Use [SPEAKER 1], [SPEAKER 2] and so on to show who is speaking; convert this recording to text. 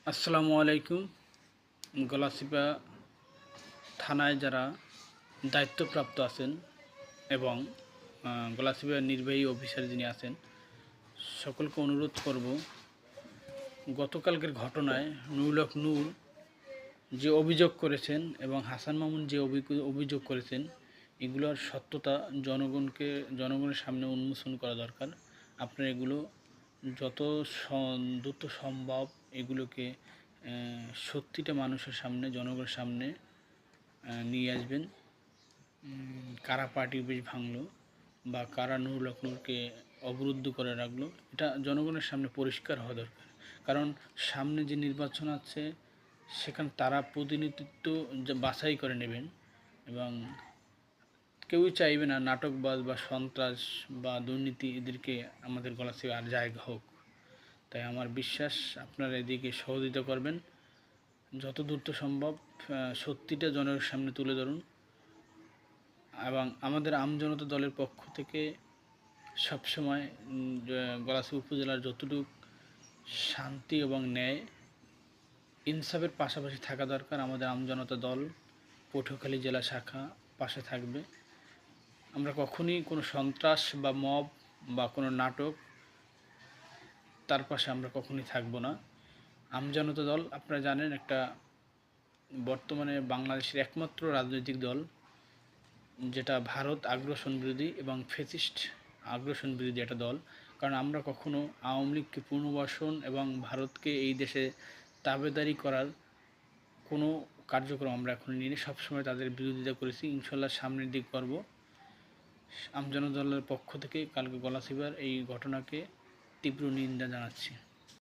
[SPEAKER 1] আসসালামু আলাইকুম। গলাচিপা থানায় যারা দায়িত্বপ্রাপ্ত আছেন এবং গলাচিপা নির্বাহী অফিসার যিনি আছেন, সকলকে অনুরোধ করব, গতকালকের ঘটনায় নুরুল হক নূর যে অভিযোগ করেছেন এবং হাসান মামুন যে অভিযোগ করেছেন, এগুলোর সত্যতা জনগণের সামনে উন্মোচন করা দরকার। আপনারা এগুলো যত দ্রুত সম্ভব এগুলোকে সত্যিটা মানুষের সামনে, জনগণের সামনে নিয়ে আসবেন। কারা পার্টি অফিস ভাঙলো বা কারা নুরুল হক নূরকে অবরুদ্ধ করে রাখলো, এটা জনগণের সামনে পরিষ্কার হওয়া দরকার। কারণ সামনে যে নির্বাচন আছে সেখানে তারা প্রতিনিধিত্ব বাছাই করে নেবেন এবং কেউই চাইবে না নাটকবাজ বা সন্ত্রাস বা দুর্নীতি এদেরকে আমাদের গলাচিপায় আর জায়গা হোক। তাই আমার বিশ্বাস আপনারা এদিকে সহযোগিতা করবেন। যত দ্রুত সম্ভব সত্যিটা জনের সামনে তুলে ধরুন এবং আমাদের আমজনতা দলের পক্ষ থেকে সবসময় গলাচিপা উপজেলার যতটুকু শান্তি এবং ন্যায় ইনসাফের পাশাপাশি থাকা দরকার, আমাদের আমজনতা দল পটুয়াখালী জেলা শাখা পাশে থাকবে। আমরা কখনই কোনো সন্ত্রাস বা মব বা কোনো নাটক তার পাশে আমরা কখনই থাকবো না। আমজনতা দল আপনারা জানেন একটা বর্তমানে বাংলাদেশের একমাত্র রাজনৈতিক দল যেটা ভারত আগ্রাসন বিরোধী এবং ফ্যাসিস্ট আগ্রাসন বিরোধী একটা দল। কারণ আমরা কখনো আওয়ামী লীগকে পুনর্বাসন এবং ভারতকে এই দেশে তাবেদারি করার কোনো কার্যক্রম আমরা এখন নিয়ে সবসময় তাদের বিরোধিতা করেছি, ইনশাল্লাহ সামনের দিক করব। আমজনতা দলের পক্ষ থেকে কালকে গলাচিপার এই ঘটনাকে তীব্র নিন্দা জানাচ্ছি।